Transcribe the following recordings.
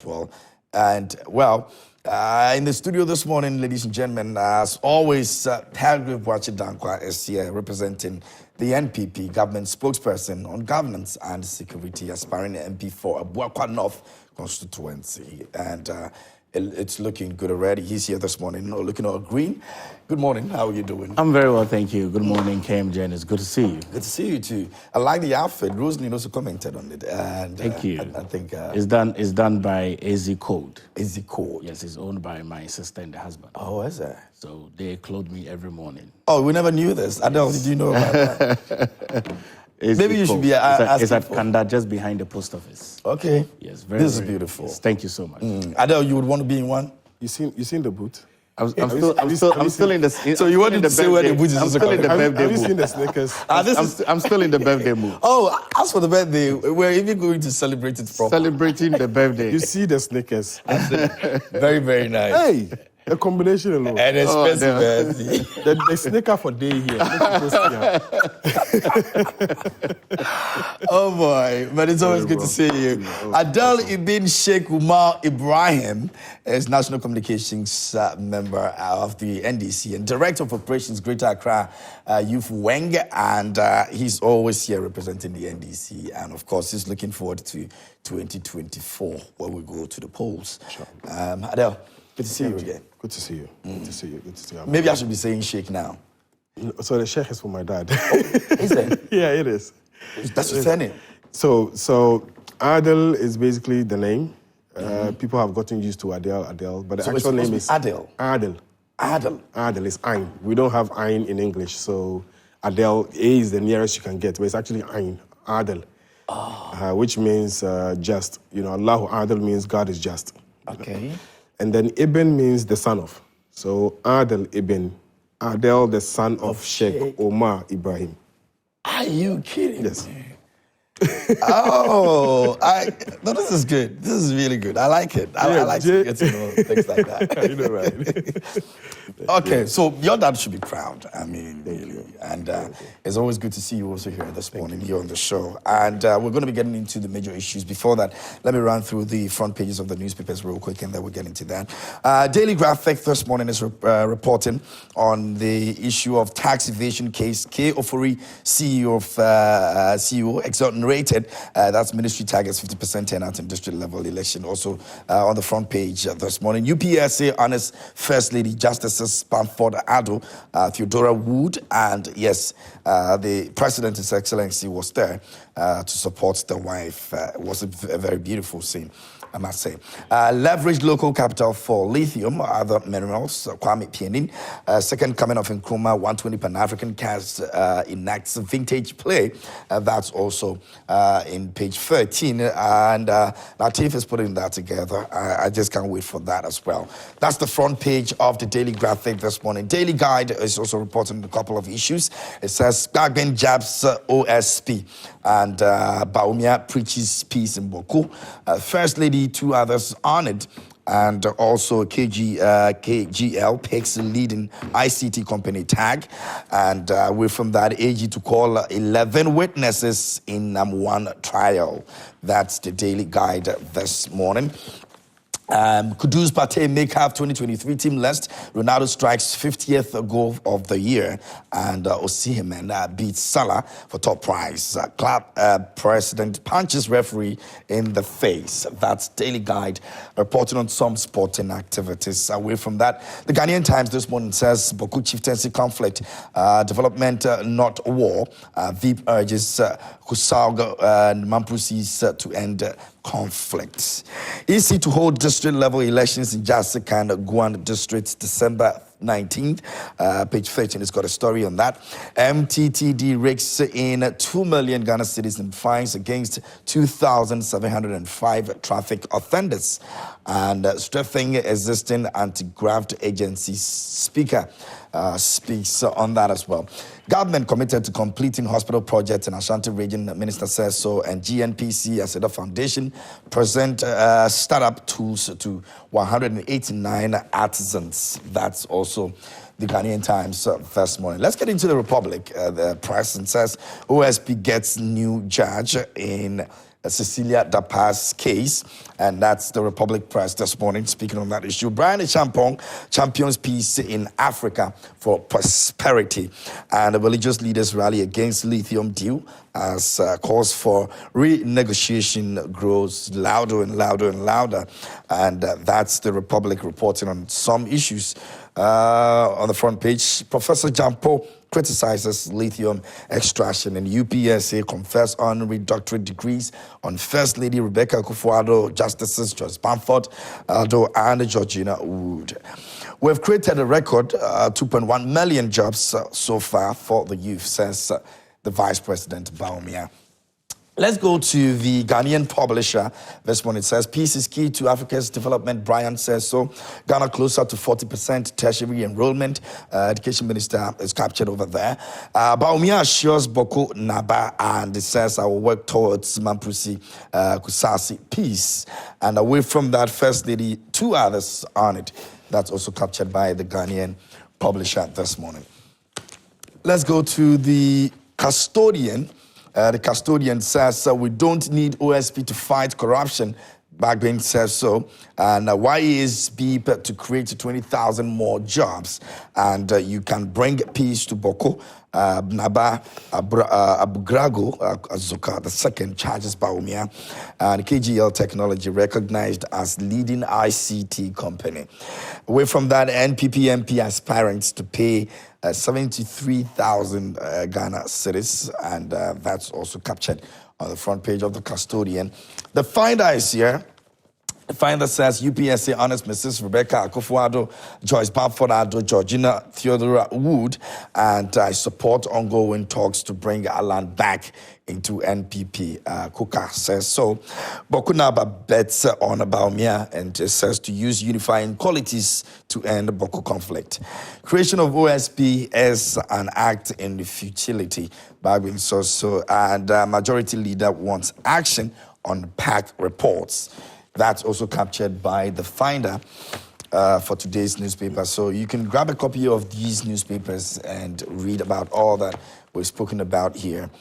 well. And, well, in the studio this morning, ladies and gentlemen, as always, Hargrave Wachidankwa is here representing the NPP government spokesperson on governance and security, aspiring MP for Abuakwa North constituency. And it's looking good already. He's here this morning, looking all green. Good morning. How are you doing? I'm very well, thank you. Good morning, KMJ. It's good to see you. Good to see you too. I like the outfit. Rosalie also commented on it. And, thank you. I think it's done by AZ Code. AZ Code. Yes, it's owned by my sister and the husband. Oh, is it? So they clothe me every morning. Oh, we never knew this. Adele, did you know about that? Maybe you should be It's at Kanda, just behind the post office. Okay. Yes, this is beautiful. Yes, thank you so much. Adele, you would want to be in one? You seen the boot? I'm still in the. So you wanted to say where the boot is? I'm still in the birthday mood. Have you seen the sneakers? I'm still in the birthday mood. Oh, as for the birthday, we're even going to celebrate it properly. Celebrating the birthday. You see the sneakers? Very, very nice. Hey, the combination alone. And expensive birthday. The sneaker for day here. Oh boy, but it's always good to see you. Adel Ibn Sheikh Umar Ibrahim is National Communications member of the NDC and Director of Operations Greater Accra Youth Wing, and he's always here representing the NDC, and of course he's looking forward to 2024 where we go to the polls. Sure. Adel, good to see you again. Good to see you. Good to see you. Good to see you. Maybe I should be saying Sheikh now. So the Sheikh is for my dad. Is it? Yeah, it is. That's your surname. So Adel is basically the name. People have gotten used to Adele, but the actual name is Adel. Adel. Adel. Adel is Ain. We don't have Ain in English, so Adele, A is the nearest you can get, but it's actually Ain, Adel, which means just. You know, Allahu Adel means God is just. Okay. And then Ibn means the son of. So Adel Ibn, Adel the son of Sheikh Omar Ibrahim. Are you kidding? Yes. Oh, no, this is good. This is really good. I like it. I like to get to know things like that. You know, right? Okay, so your dad should be proud. I mean, really. And it's always good to see you also here this morning, here on the show. And we're going to be getting into the major issues. Before that, let me run through the front pages of the newspapers real quick, and then we'll get into that. Daily Graphic this morning is reporting on the issue of tax evasion case. K. Ofori, CEO, exonerated. That's ministry targets 50% turnout in district level election. Also on the front page this morning, UPSA honors First Lady Justices Spamford Addo, Theodora Wood, and yes, the President, His Excellency, was there to support the wife. It was a very beautiful scene, I must say. Leveraged local capital for lithium, other minerals. Kwame Pianin, second coming of Nkrumah, 120 Pan-African cast enacts vintage play. That's also in page 13. And Latif is putting that together. I just can't wait for that as well. That's the front page of the Daily Graphic this morning. Daily Guide is also reporting a couple of issues. It says, Gagben jabs OSP. And Baumia preaches peace in Boku. First Lady, two others honored. And also KGL picks leading ICT company tag. And we're from that AG to call 11 witnesses in one trial. That's the Daily Guide this morning. Kudus Partey make half 2023 team list. Ronaldo strikes 50th goal of the year, and Osimhen beats Salah for top prize. Club president punches referee in the face. That's Daily Guide reporting on some sporting activities. Away from that, the Ghanaian Times this morning says Boku chieftaincy conflict, development not war. Veep urges Kusauga and Mampusis to end conflicts. EC to hold district-level elections in Jasik and Guan districts December 19th. Page 13 has got a story on that. MTTD rakes in 2 million Ghana cedis in fines against 2,705 traffic offenders. And strengthening existing anti-graft agencies. Speaker speaks on that as well. Government committed to completing hospital projects in Ashanti region, Minister says so, and GNPC as a foundation present startup tools to 189 artisans. That's also the Ghanaian Times this morning. Let's get into the Republic. The President says OSP gets new judge in Cecilia Dapa's case, and that's the Republic Press this morning speaking on that issue. Brian Champong champions peace in Africa for prosperity, and the religious leaders rally against lithium deal as calls for renegotiation grows louder and louder and louder, and that's the Republic reporting on some issues. On the front page, Professor Jampo criticizes lithium extraction, and UPSA confers honorary doctorate degrees on First Lady Rebecca Akufo-Addo, Justices Joyce Bamford Addo, and Georgina Wood. We've created a record 2.1 million jobs so far for the youth, says the Vice President Bawumia. Let's go to the Ghanaian publisher. This one, it says, peace is key to Africa's development. Brian says so. Ghana closer to 40% tertiary enrollment. Education Minister is captured over there. Bawumia assures Boko Naba, and it says, I will work towards Mamprusi Kusasi peace. And away from that, First Lady, 2 others on it. That's also captured by the Ghanaian publisher this morning. Let's go to the Custodian. The Custodian says we don't need OSP to fight corruption. Bagbin says so. And YESB to create 20,000 more jobs. And you can bring peace to Boko. Naba Abugrago Azuka II charges Bawumia, and KGL Technology recognized as leading ICT company. Away from that, NPP MP aspirants to pay 73,000 Ghana cedis, and that's also captured on the front page of the Custodian. The Finder is here. The Finder says UPSA honors Mrs. Rebecca Akufo-Addo, Joyce Bamford Addo, Georgina Theodora Wood, and I support ongoing talks to bring our land back into NPP. Kuka says so. Bokunaba bets on Bawumia and says to use unifying qualities to end the Boko conflict. Creation of OSP is an act in futility. Bagbin says so, and majority leader wants action on PAC reports. That's also captured by the Finder for today's newspaper. So you can grab a copy of these newspapers and read about all that we've spoken about here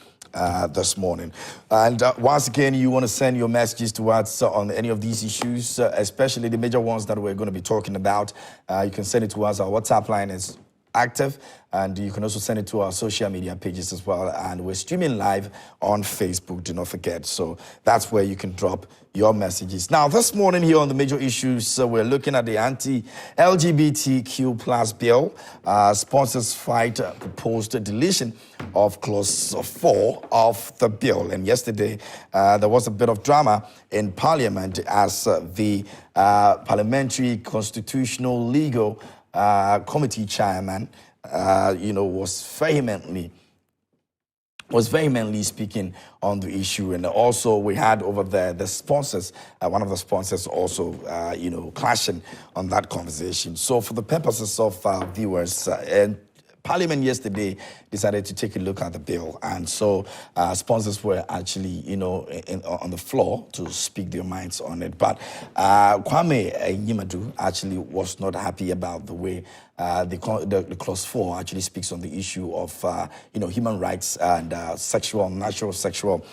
this morning. And once again, you want to send your messages to us on any of these issues, especially the major ones that we're going to be talking about. You can send it to us. Our WhatsApp line is active, and you can also send it to our social media pages as well, and we're streaming live on Facebook, do not forget. So that's where you can drop your messages. Now this morning here on the major issues, we're looking at the anti-LGBTQ plus bill. Sponsors fight proposed deletion of clause 4 of the bill, and yesterday there was a bit of drama in Parliament as the Parliamentary Constitutional Legal Committee chairman, was vehemently speaking on the issue. And also we had over there the sponsors, one of the sponsors also, clashing on that conversation. So for the purposes of viewers, and Parliament yesterday decided to take a look at the bill, and so sponsors were actually, on the floor to speak their minds on it. But Kwame Nyimadu actually was not happy about the way the clause 4 actually speaks on the issue of human rights and natural sexual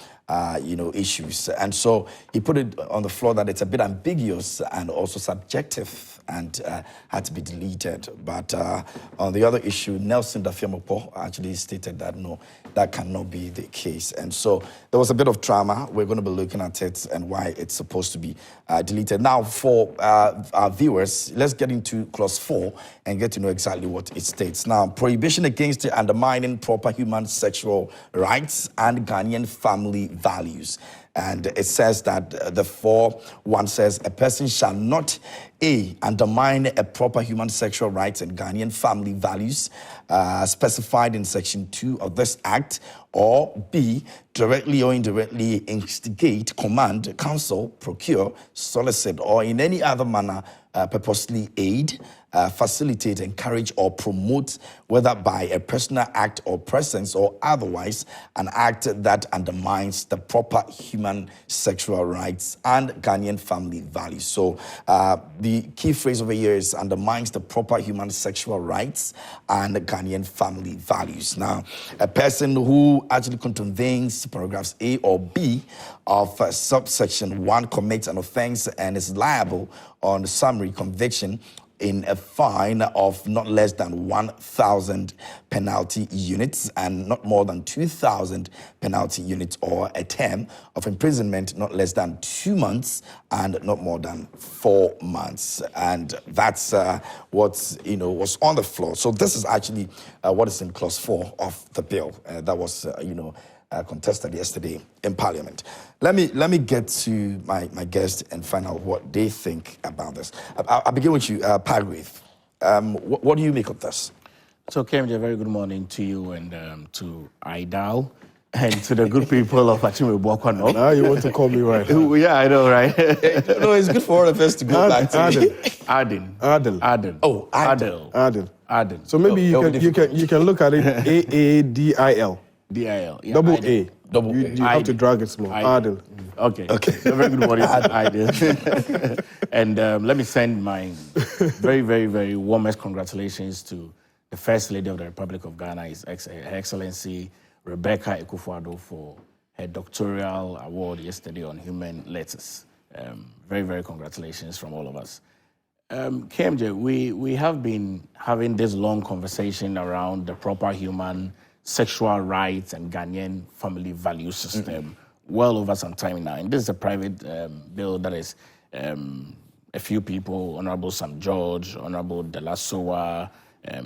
issues. And so he put it on the floor that it's a bit ambiguous and also subjective and had to be deleted. But on the other issue, Nelson Dafiamopo actually stated that no, that cannot be the case. And so there was a bit of drama. We're going to be looking at it and why it's supposed to be deleted. Now, for our viewers, let's get into clause 4 and get to know exactly what it states. Now, prohibition against undermining proper human sexual rights and Ghanaian family values. And it says that the 4.1 says a person shall not A, undermine a proper human sexual rights and Ghanaian family values specified in section 2 of this act, or B, directly or indirectly instigate, command, counsel, procure, solicit, or in any other manner purposely aid, facilitate, encourage, or promote, whether by a personal act or presence or otherwise, an act that undermines the proper human sexual rights and Ghanaian family values. So the key phrase over here is undermines the proper human sexual rights and Ghanaian family values. Now, a person who actually contravenes paragraphs A or B of subsection 1 commits an offense and is liable on summary conviction in a fine of not less than 1,000 penalty units and not more than 2,000 penalty units, or a term of imprisonment not less than 2 months and not more than 4 months. And that's what's was on the floor. So this is actually what is in clause 4 of the bill that was contested yesterday in Parliament. Let me get to my guest and find out what they think about this. I'll begin with you, Pargrave. What do you make of this? So, KMJ, very good morning to you and to Idal and to the good people of Achime Bokwano. Now you want to call me right? Yeah, I know, right? No, it's good for all of us to go back to Aden. Oh, Adel. Aden. So maybe you can look at it AADIL. DIL. Yeah, Double Aiden. A. You have to drag it small. Adil. Okay. So very good morning, Aiden. And let me send my very, very, very warmest congratulations to the First Lady of the Republic of Ghana, His Excellency Rebecca Ekufuado, for her doctoral award yesterday on human letters. Very, very congratulations from all of us. KMJ, we have been having this long conversation around the proper human sexual rights and Ghanaian family value system well over some time now. And this is a private bill that is a few people, Honorable Sam George, Honorable Delasoa,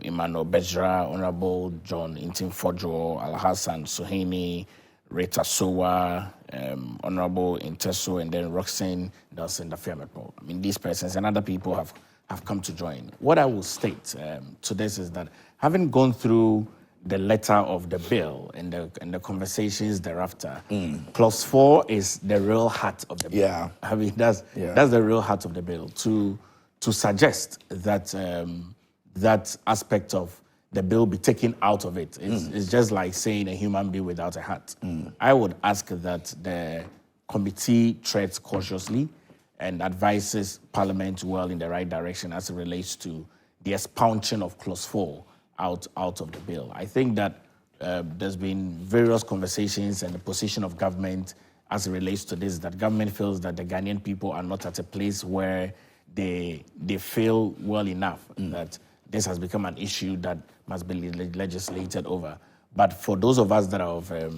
Emmanuel Bejra, Honorable John Intim Fojo, Al-Hassan Suhaini, Rita Sowa, Honorable Inteso, and then Roxanne Nelson Dafiamepo. I mean, these persons and other people have come to join. What I will state to this is that having gone through the letter of the bill and the conversations thereafter, clause 4 is the real heart of the bill. Yeah. I mean, that's the real heart of the bill. To suggest that that aspect of the bill be taken out of it is just like saying a human being without a heart. I would ask that the committee treads cautiously and advises Parliament well in the right direction as it relates to the expunction of clause 4 out of the bill. I think that there's been various conversations and the position of government as it relates to this, that government feels that the Ghanaian people are not at a place where they feel well enough that this has become an issue that must be legislated over. But for those of us that are of a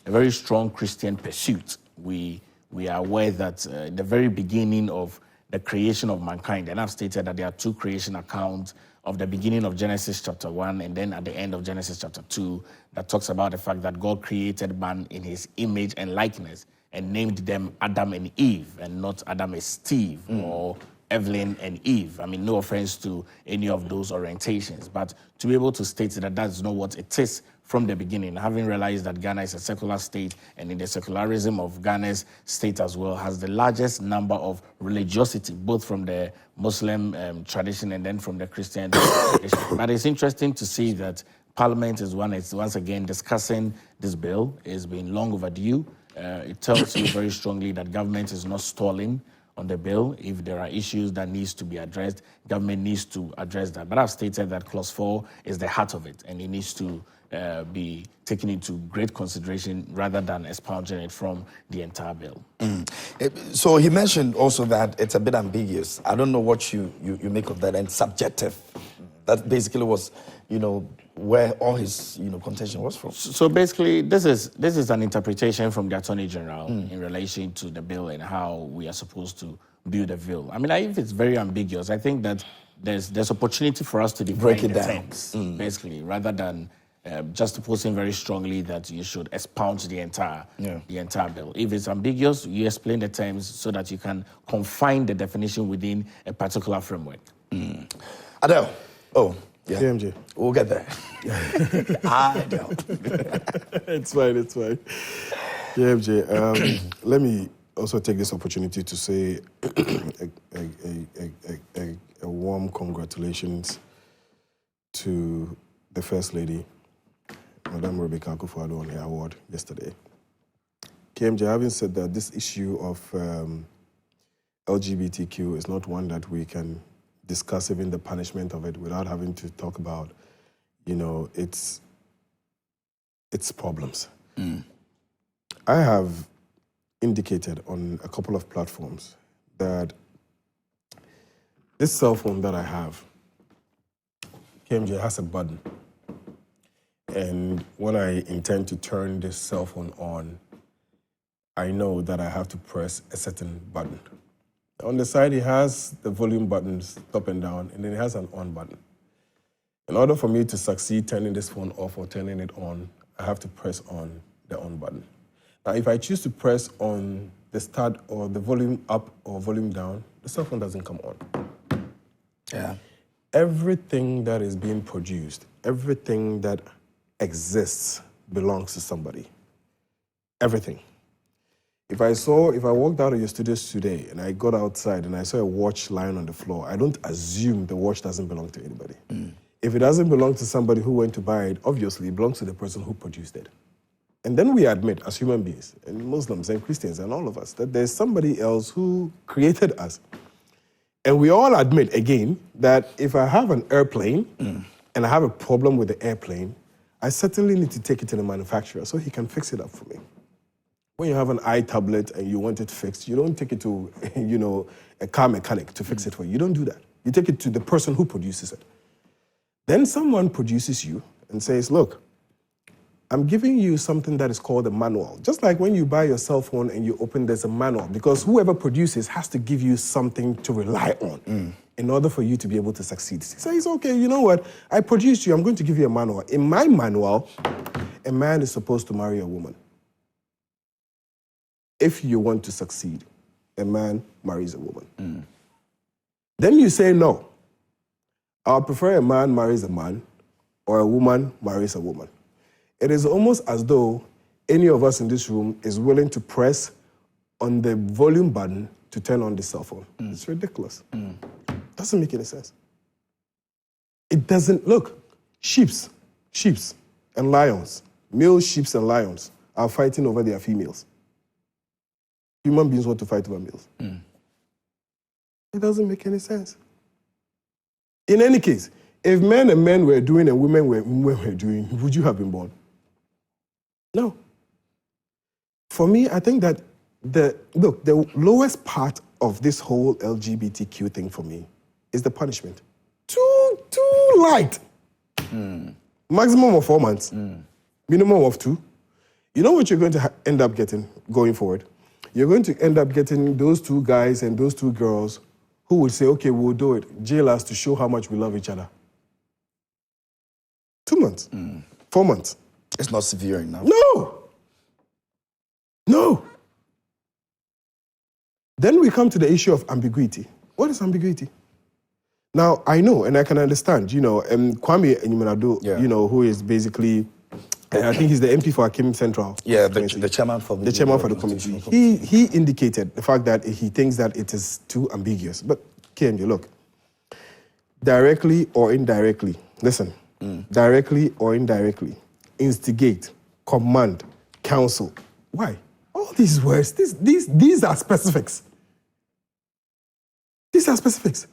very strong Christian pursuit, we are aware that the very beginning of the creation of mankind, and I've stated that there are 2 creation accounts of the beginning of Genesis chapter 1 and then at the end of Genesis chapter 2 that talks about the fact that God created man in his image and likeness and named them Adam and Eve and not Adam and Steve or Evelyn and Eve. I mean, no offense to any of those orientations, but to be able to state that that's not what it is from the beginning, having realized that Ghana is a secular state and in the secularism of Ghana's state as well has the largest number of religiosity, both from the Muslim tradition and then from the Christian tradition. But it's interesting to see that Parliament is once again discussing this bill. It's been long overdue. It tells you very strongly that government is not stalling on the bill. If there are issues that needs to be addressed, government needs to address that. But I've stated that clause 4 is the heart of it and it needs to be taken into great consideration rather than expunging it from the entire bill. So he mentioned also that it's a bit ambiguous. I don't know what you make of that, and subjective. That basically was, where all his, contention was from. So basically, this is an interpretation from the Attorney General in relation to the bill and how we are supposed to view the bill. I mean, if it's very ambiguous, I think that there's opportunity for us to break it down, basically, rather than just posing very strongly that you should expound the entire bill. If it's ambiguous, you explain the terms so that you can confine the definition within a particular framework. Adele. Oh, yeah. KMJ. We'll get there. Adele. It's fine. KMJ, let me also take this opportunity to say a warm congratulations to the First Lady, Madam Rebecca Akufo-Addo, on her award yesterday. KMJ, having said that, this issue of LGBTQ is not one that we can discuss even the punishment of it without having to talk about, its problems. I have indicated on a couple of platforms that this cell phone that I have, KMJ, has a button. And when I intend to turn this cell phone on, I know that I have to press a certain button. On the side, it has the volume buttons up and down, and then it has an on button. In order for me to succeed turning this phone off or turning it on, I have to press on the on button. Now, if I choose to press on the start or the volume up or volume down, the cell phone doesn't come on. Yeah. Everything that is being produced, everything that exists belongs to somebody. Everything. If I walked out of your studios today and I got outside and I saw a watch lying on the floor, I don't assume the watch doesn't belong to anybody. If it doesn't belong to somebody who went to buy it, obviously it belongs to the person who produced it. And then we admit, as human beings, and Muslims and Christians and all of us, that there's somebody else who created us. And we all admit, again, that if I have an airplane and I have a problem with the airplane, I certainly need to take it to the manufacturer so he can fix it up for me. When you have an iTablet and you want it fixed, you don't take it to, a car mechanic to fix it for you. You don't do that. You take it to the person who produces it. Then someone produces you and says, look, I'm giving you something that is called a manual. Just like when you buy your cell phone and you open, there's a manual, because whoever produces has to give you something to rely on in order for you to be able to succeed. He says, okay, you know what? I produced you. I'm going to give you a manual. In my manual, a man is supposed to marry a woman. If you want to succeed, a man marries a woman. Then you say, no, I prefer a man marries a man or a woman marries a woman. It is almost as though any of us in this room is willing to press on the volume button to turn on the cell phone. It's ridiculous. Doesn't make any sense. It doesn't. Look, sheeps and lions, male sheeps and lions are fighting over their females. Human beings want to fight over males. It doesn't make any sense. In any case, if men and men were doing and women were doing, would you have been born? No. For me, I think that the lowest part of this whole LGBTQ thing for me is the punishment. Too light. Maximum of 4 months. Minimum of 2. You know what you're going to end up getting going forward? You're going to end up getting those 2 guys and those 2 girls who will say, okay, we'll do it. Jail us to show how much we love each other. 2 months. 4 months. It's not severe enough. No. Then we come to the issue of ambiguity. What is ambiguity? Now, I know and I can understand, Kwame Enyimadu, who is basically, I think he's the MP for Akim Central. Yeah, the chairman for the committee. He indicated the fact that he thinks that it is too ambiguous. But KMJ, look, directly or indirectly, listen, directly or indirectly, instigate, command, counsel. Why? All these words, these are specifics. These are specifics.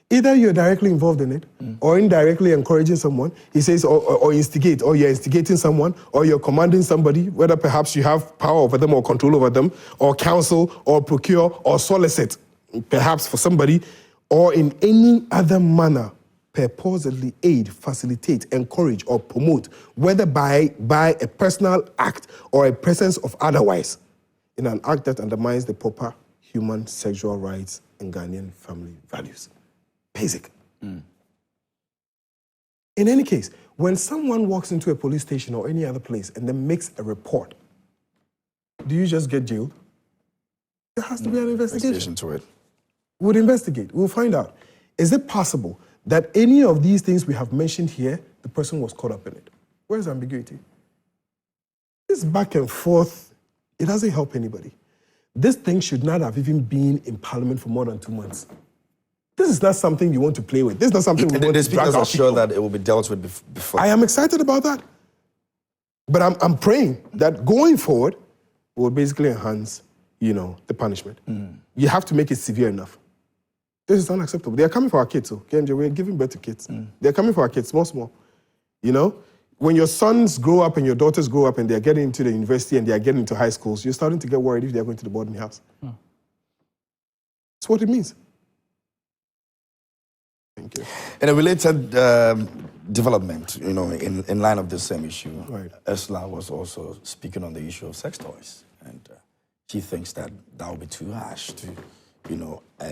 Either you're directly involved in it or indirectly encouraging someone. He says, or instigate, or you're instigating someone, or you're commanding somebody, whether perhaps you have power over them or control over them, or counsel, or procure, or solicit, perhaps for somebody, or in any other manner, purposely aid, facilitate, encourage, or promote, whether by a personal act or a presence of otherwise, in an act that undermines the proper human sexual rights and Ghanaian family values. Basic. In any case, when someone walks into a police station or any other place and then makes a report, do you just get jailed? There has to be an investigation to it. We'll investigate. We'll find out. Is it possible that any of these things we have mentioned here, the person was caught up in it? Where's ambiguity? This back and forth, it doesn't help anybody. This thing should not have even been in Parliament for more than 2 months. This is not something you want to play with. This is not something we want The to drag speakers our are feet sure on. that it will be dealt with before. I am excited about that. But I'm praying that going forward will basically enhance, the punishment. You have to make it severe enough. This is unacceptable. They are coming for our kids. KMJ, we're giving birth to kids. They're coming for our kids, small. When your sons grow up and your daughters grow up and they're getting into the university and they're getting into high schools, you're starting to get worried if they're going to the boarding house. That's what it means. Thank you. In a related development, in line of the same issue, Right. Ursula was also speaking on the issue of sex toys. And she thinks that would be too harsh to,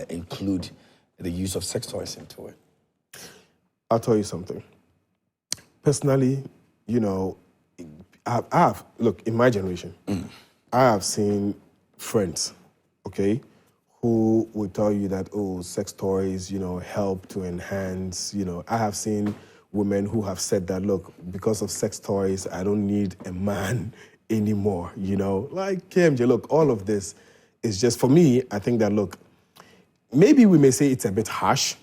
include the use of sex toys into it. I'll tell you something. Personally, I have, look, in my generation, I have seen friends, who would tell you that, sex toys, help to enhance, I have seen women who have said that, look, because of sex toys, I don't need a man anymore, Like, KMJ, look, all of this is just, for me, I think that, look, maybe we may say it's a bit harsh,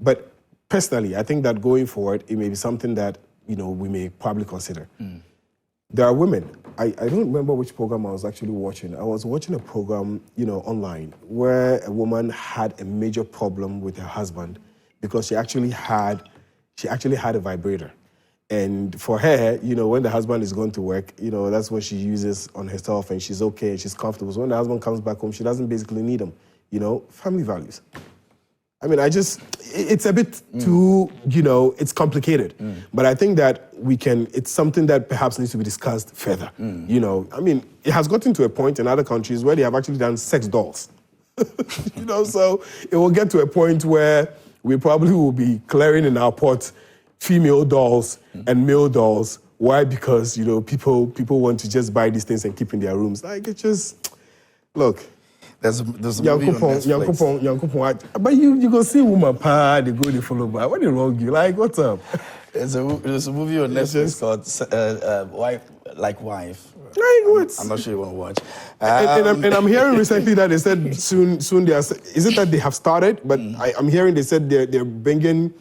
but personally, I think that going forward, it may be something that, we may probably consider. There are women, I don't remember which program I was actually watching. I was watching a program, online, where a woman had a major problem with her husband because she actually had a vibrator. And for her, when the husband is going to work, that's what she uses on herself and she's okay and she's comfortable. So when the husband comes back home, she doesn't basically need him. Family values. I mean, it's a bit too, it's complicated. But I think that it's something that perhaps needs to be discussed further. It has gotten to a point in other countries where they have actually done sex dolls. So it will get to a point where we probably will be clearing in our pot female dolls and male dolls. Why? Because, people want to just buy these things and keep in their rooms. Like, it just, look. There's a movie on Netflix. But you go see woman, they go, they follow by. What is wrong with you? Like, what's up? There's a movie on Netflix called Wife. Like, what? I'm not sure you want to watch. And I'm hearing recently that they said soon they are, is it that they have started? But I'm hearing they said they're bringing,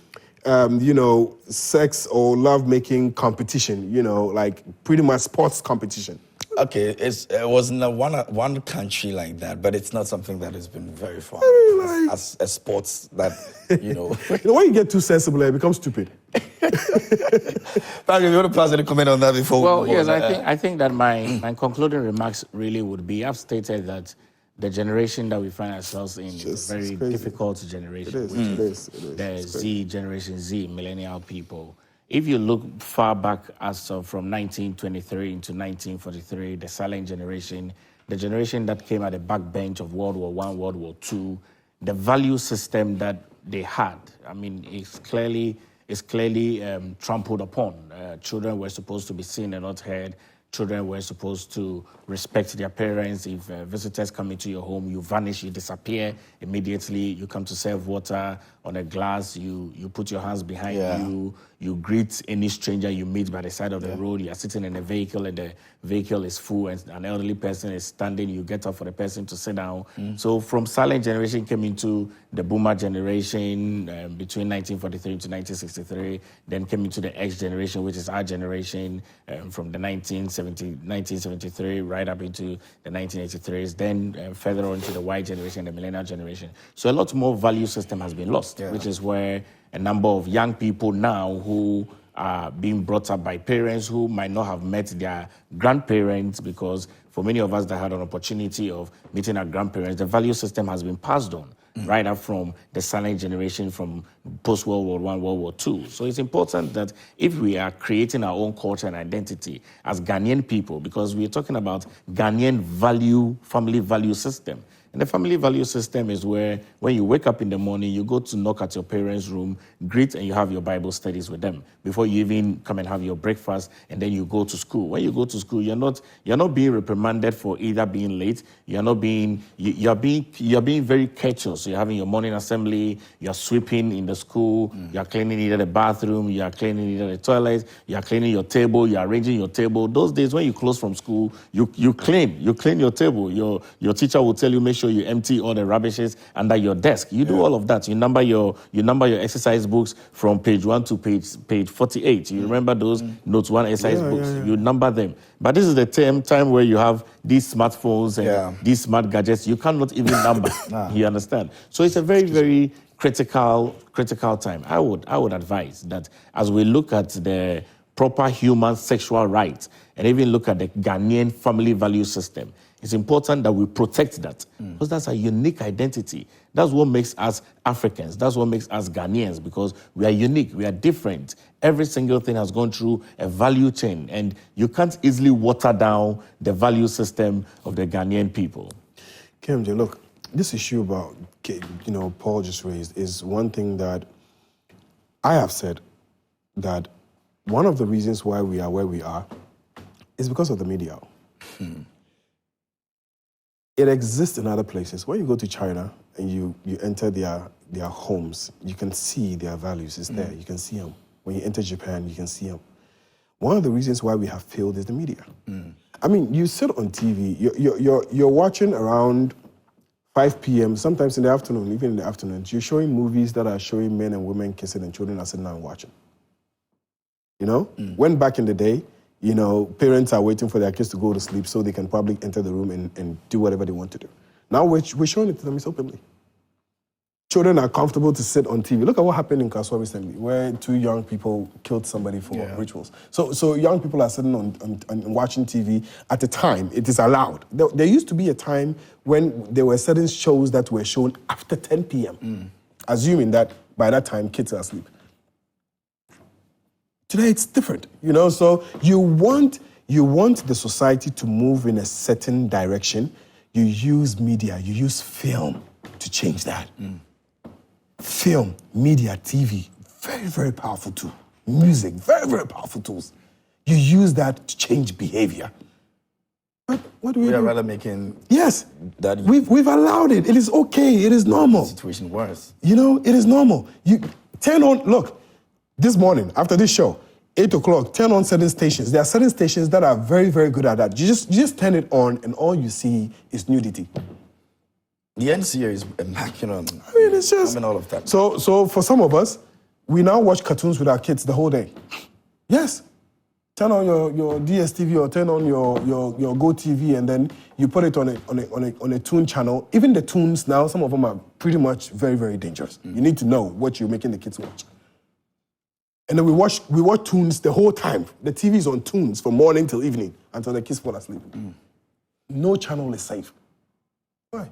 sex or love-making competition, like pretty much sports competition. Okay, it was in one country like that, but it's not something that has been very fun as sports that, When you get too sensible, it becomes stupid. Frank, you want to pass any comment on that before? Well, yes, I think that my concluding remarks really would be, I've stated that the generation that we find ourselves in is a very difficult generation. It is. The Z generation, Z, millennial people. If you look far back as from 1923 into 1943, the silent generation, the generation that came at the backbench of World War I, World War II, the value system that they had, it's clearly trampled upon. Children were supposed to be seen and not heard. Children were supposed to respect their parents. If visitors come into your home, you vanish, you disappear immediately. You come to serve water on a glass. You put your hands behind you. You greet any stranger you meet by the side of the road. You are sitting in a vehicle and the vehicle is full and an elderly person is standing. You get up for the person to sit down. So from silent generation came into the boomer generation between 1943 to 1963. Then came into the X generation, which is our generation from the 1973 right up into the 1983s. Then further on to the Y generation, the millennial generation. So a lot more value system has been lost, which is where a number of young people now who are being brought up by parents who might not have met their grandparents, because for many of us that had an opportunity of meeting our grandparents, the value system has been passed on right up from the silent generation from post-World War I, World War II. So it's important that if we are creating our own culture and identity as Ghanaian people, because we're talking about Ghanaian family value system. And the family value system is where when you wake up in the morning, you go to knock at your parents' room, greet, and you have your Bible studies with them before you even come and have your breakfast, and then you go to school. When you go to school, you're not being reprimanded for either being late. You're being very courteous. So you're having your morning assembly. You're sweeping in the school. You're cleaning either the bathroom. You're cleaning either the toilet. You're cleaning your table. You're arranging your table. Those days when you close from school, you clean your table. Your teacher will tell you, make sure show you empty all the rubbishes under your desk. You do all of that. You number your exercise books from page 1 to page 48. You remember those notes 1 exercise books. You number them. But this is the time where you have these smartphones and these smart gadgets. You cannot even number. You understand? So it's a very, very critical time. I would advise that as we look at the proper human sexual rights and even look at the Ghanaian family value system, it's important that we protect that because that's a unique identity. That's what makes us Africans. That's what makes us Ghanaians, because we are unique. We are different. Every single thing has gone through a value chain, and you can't easily water down the value system of the Ghanaian people. KMJ, look, this issue about, Paul just raised is one thing that I have said, that one of the reasons why we are where we are is because of the media. It exists in other places. When you go to China and you enter their homes, you can see their values. It's there. You can see them. When you enter Japan, you can see them. One of the reasons why we have failed is the media. I mean, you sit on TV, you're watching around 5 p.m., sometimes in the afternoon, even in the afternoon, you're showing movies that are showing men and women kissing and children are sitting down watching. When back in the day, parents are waiting for their kids to go to sleep so they can probably enter the room and do whatever they want to do. Now we're showing it to them openly. Children are comfortable to sit on TV. Look at what happened in Kaswa recently, where 2 young people killed somebody for rituals. So young people are sitting on watching TV. At the time, it is allowed. There used to be a time when there were certain shows that were shown after 10 p.m., assuming that by that time kids are asleep. Today it's different, so you want the society to move in a certain direction. You use media, you use film to change that. Film, media, TV, very, very powerful tool. Music, very, very powerful tools. You use that to change behavior. But what do we do? We are rather making that we've allowed it. It is okay. It is normal. Situation worse. It is normal. You turn on, look, this morning, after this show, 8 o'clock, turn on certain stations. There are certain stations that are very, very good at that. You just turn it on and all you see is nudity. The NCA is lacking on it's just all of that. So for some of us, we now watch cartoons with our kids the whole day. Yes. Turn on your DSTV or turn on your GoTV and then you put it on a tune channel. Even the tunes now, some of them are pretty much very, very dangerous. You need to know what you're making the kids watch. And then we watch tunes the whole time. The TV is on tunes from morning till evening until the kids fall asleep. No channel is safe. Why?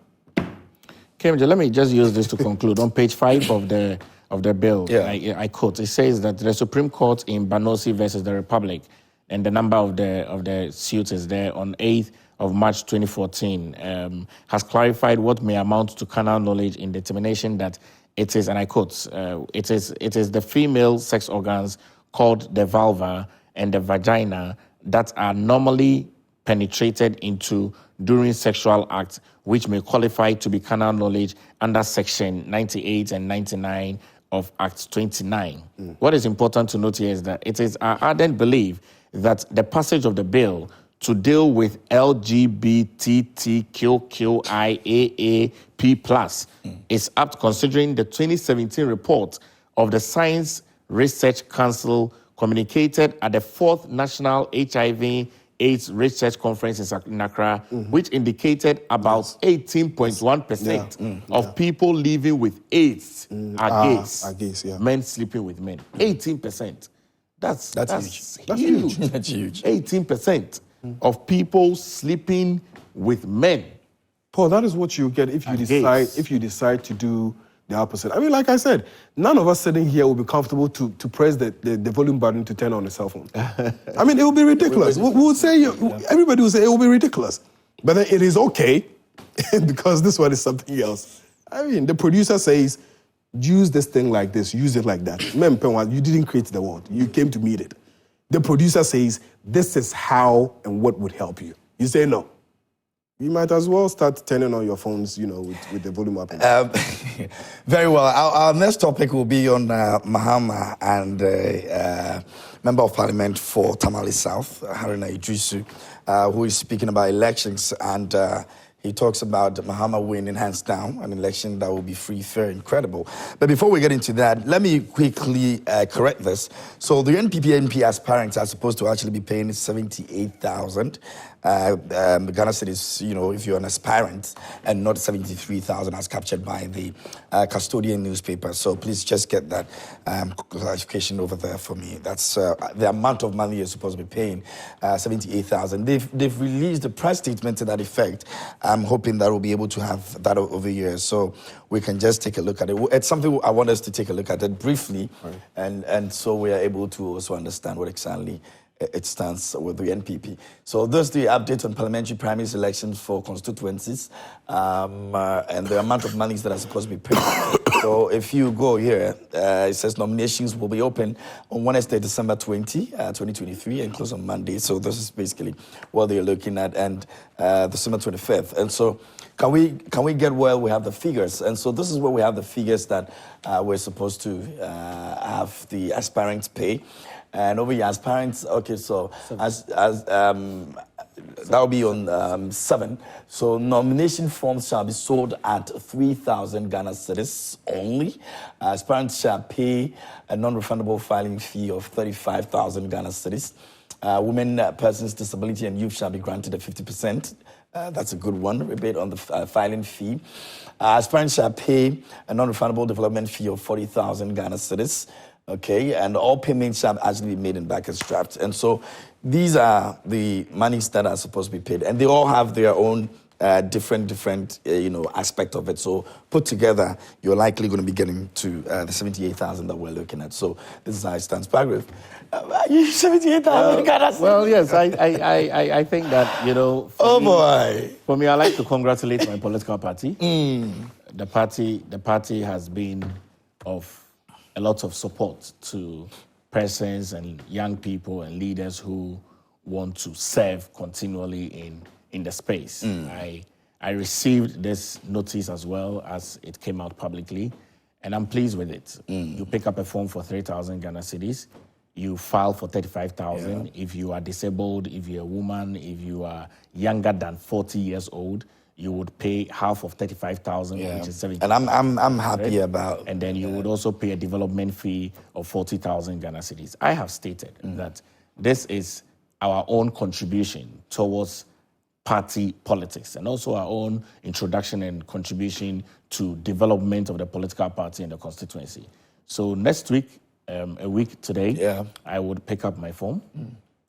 KMJ, let me just use this to conclude. On page 5 of the bill, I quote, it says that the Supreme Court in Banosi versus the Republic, and the number of the suit is there, on 8th of March 2014, has clarified what may amount to carnal knowledge in determination that it is, and I quote, it is the female sex organs called the vulva and the vagina that are normally penetrated into during sexual acts, which may qualify to be carnal knowledge under Section 98 and 99 of Act 29. What is important to note here is that it is our ardent belief that the passage of the bill to deal with LGBTQIAAP+ is apt, considering the 2017 report of the Science Research Council communicated at the 4th National HIV/AIDS Research Conference in Accra, which indicated about 18.1% of people living with AIDS are gays. Men sleeping with men. 18%. That's huge. That's huge. 18% of people sleeping with men. Paul, that is what you get if you decide to do the opposite. I mean, like I said, none of us sitting here will be comfortable to press the volume button to turn on a cell phone. I mean, it will be ridiculous. We'll say, everybody will say it will be ridiculous. But then it is okay because this one is something else. I mean, the producer says, use this thing like this, use it like that. You didn't create the world. You came to meet it. The producer says, this is how and what would help you. You say no. You might as well start turning on your phones, with the volume up. Very well. Our next topic will be on Mahama and Member of Parliament for Tamale South, Haruna Idrisu, who is speaking about elections and He talks about Mahama winning hands down, an election that will be free, fair, and credible. But before we get into that, let me quickly correct this. So the NPP MP aspirants are supposed to actually be paying 78,000 Ghana cedis, if you're an aspirant, and not 73,000 as captured by the custodian newspaper. So please just get that clarification over there for me. That's the amount of money you're supposed to be paying, 78,000. They've released a press statement to that effect. I'm hoping that we'll be able to have that over here, so we can just take a look at it. It's something I want us to take a look at it briefly, and so we are able to also understand what exactly it stands with the NPP. So this is the update on parliamentary primaries elections for constituencies, and the amount of monies that are supposed to be paid. So if you go here, it says nominations will be open on Wednesday, December 2023, and close on Monday. So this is basically what they're looking at, and December 25th. And so can we get where we have the figures? And so this is where we have the figures that we're supposed to have the aspirants pay. And over here, aspirants, okay, so that will be on 7. So nomination forms shall be sold at 3,000 Ghana cedis only. Aspirants shall pay a non-refundable filing fee of 35,000 Ghana cedis. Women, persons, disability, and youth shall be granted a 50%. That's a good one, rebate on the filing fee. Aspirants shall pay a non-refundable development fee of 40,000 Ghana cedis. Okay, and all payments shall actually be made in back strapped. And so these are the monies that are supposed to be paid, and they all have their own different aspect of it. So put together, you're likely going to be getting to the 78,000 that we're looking at. So this is how it stands. Paragraph. 78,000. Well, yes, I think that for me, I like to congratulate my political party. The party has been of a lot of support to persons and young people and leaders who want to serve continually in the space. I received this notice as well as it came out publicly, and I'm pleased with it. You pick up a form for 3,000 Ghana cedis, you file for 35,000. Yeah. If you are disabled, if you're a woman, if you are younger than 40 years old, you would pay half of 35,000, which is 70. And I'm happy about. And then you would also pay a development fee of 40,000 Ghana cedis. I have stated that this is our own contribution towards party politics, and also our own introduction and contribution to development of the political party in the constituency. So next week, a week today, I would pick up my form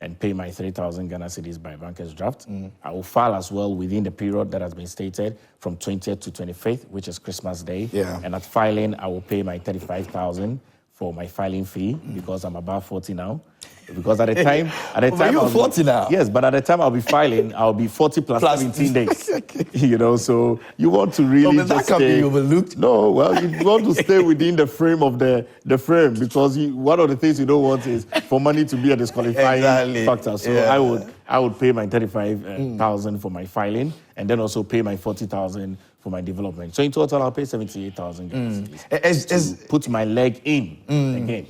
and pay my 3,000 Ghana cedis by banker's draft. I will file as well within the period that has been stated from 20th to 25th, which is Christmas Day. And at filing, I will pay my 35,000 for my filing fee because I'm about 40 now. Because at the time, you're 40 now. Yes, but at the time I'll be filing, I'll be 40 plus 17 days. So you want to really just that can't be overlooked. No, well, you want to stay within the frame of the frame, because one of the things you don't want is for money to be a disqualifying factor. So I would pay my 35,000 for my filing, and then also pay my 40,000 for my development. So in total, I'll pay 78,000 to put my leg in again.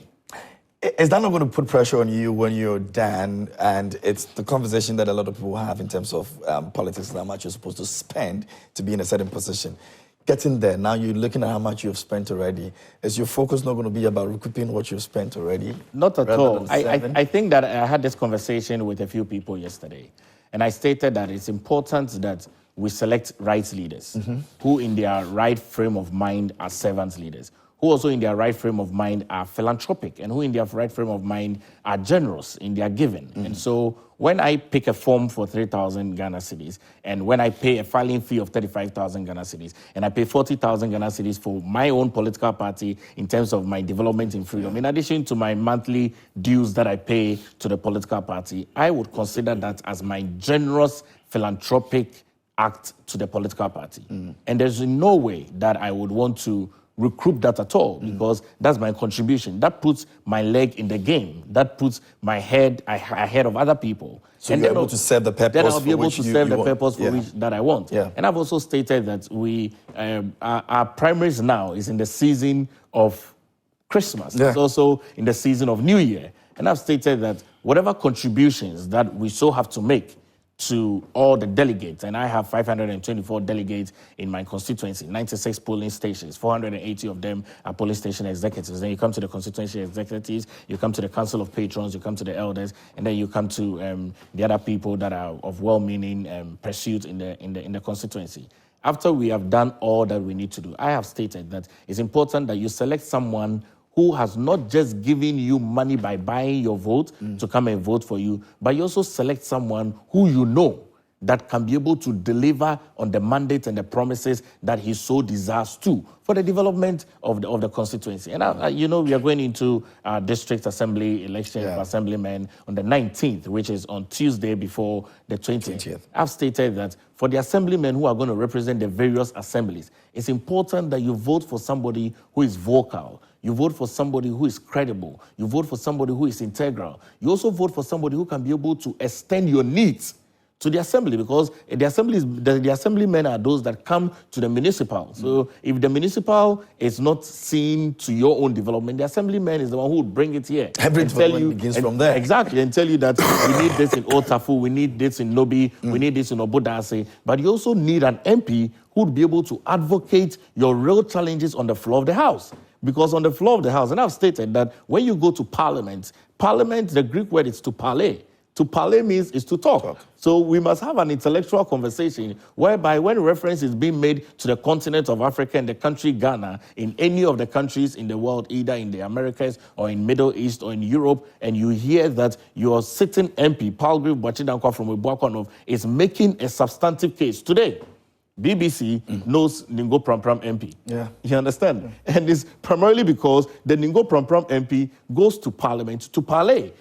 Is that not going to put pressure on you when you're done? And it's the conversation that a lot of people have in terms of politics and how much you're supposed to spend to be in a certain position. Getting there, now you're looking at how much you've spent already. Is your focus not going to be about recouping what you've spent already? Not at all. I think that I had this conversation with a few people yesterday, and I stated that it's important that we select right leaders who in their right frame of mind are servant leaders, who also in their right frame of mind are philanthropic, and who in their right frame of mind are generous in their giving. And so when I pick a form for 3,000 Ghana cedis, and when I pay a filing fee of 35,000 Ghana cedis, and I pay 40,000 Ghana cedis for my own political party in terms of my development in freedom, in addition to my monthly dues that I pay to the political party, I would consider that as my generous philanthropic act to the political party. And there's no way that I would want to recoup that at all, because that's my contribution. That puts my leg in the game. That puts my head ahead of other people. So you're able to serve the purpose. Then I'll be able to serve the purpose for which that I want. And I've also stated that our primaries now is in the season of Christmas. It's also in the season of New Year. And I've stated that whatever contributions that we so have to make to all the delegates, and I have 524 delegates in my constituency, 96 polling stations, 480 of them are polling station executives. Then you come to the constituency executives, you come to the council of patrons, you come to the elders, and then you come to the other people that are of well-meaning pursuit in the constituency. After we have done all that we need to do, I have stated that it's important that you select someone who has not just given you money by buying your vote to come and vote for you, but you also select someone who you know that can be able to deliver on the mandate and the promises that he so desires to for the development of the constituency. And, you know, we are going into district assembly election for assemblymen on the 19th, which is on Tuesday before the 20th. I've stated that for the assemblymen who are going to represent the various assemblies, it's important that you vote for somebody who is vocal. You vote for somebody who is credible. You vote for somebody who is integral. You also vote for somebody who can be able to extend your needs to the assembly, because the assemblymen are those that come to the municipal. So if the municipal is not seen to your own development, the assemblyman is the one who would bring it here. Every development begins from there. Exactly, and tell you that we need this in Otafu, we need this in Nobi, we need this in Obodase. But you also need an MP who would be able to advocate your real challenges on the floor of the House. Because on the floor of the House, and I've stated that when you go to Parliament, the Greek word is to parley. To parley means is to talk. So we must have an intellectual conversation whereby when reference is being made to the continent of Africa and the country Ghana, in any of the countries in the world, either in the Americas or in Middle East or in Europe, and you hear that your sitting MP, Palgrave Bachidankwa from Ibuakonov, is making a substantive case today, BBC knows Ningo Prampram MP. Yeah. You understand? And it's primarily because the Ningo Prampram MP goes to Parliament to parley.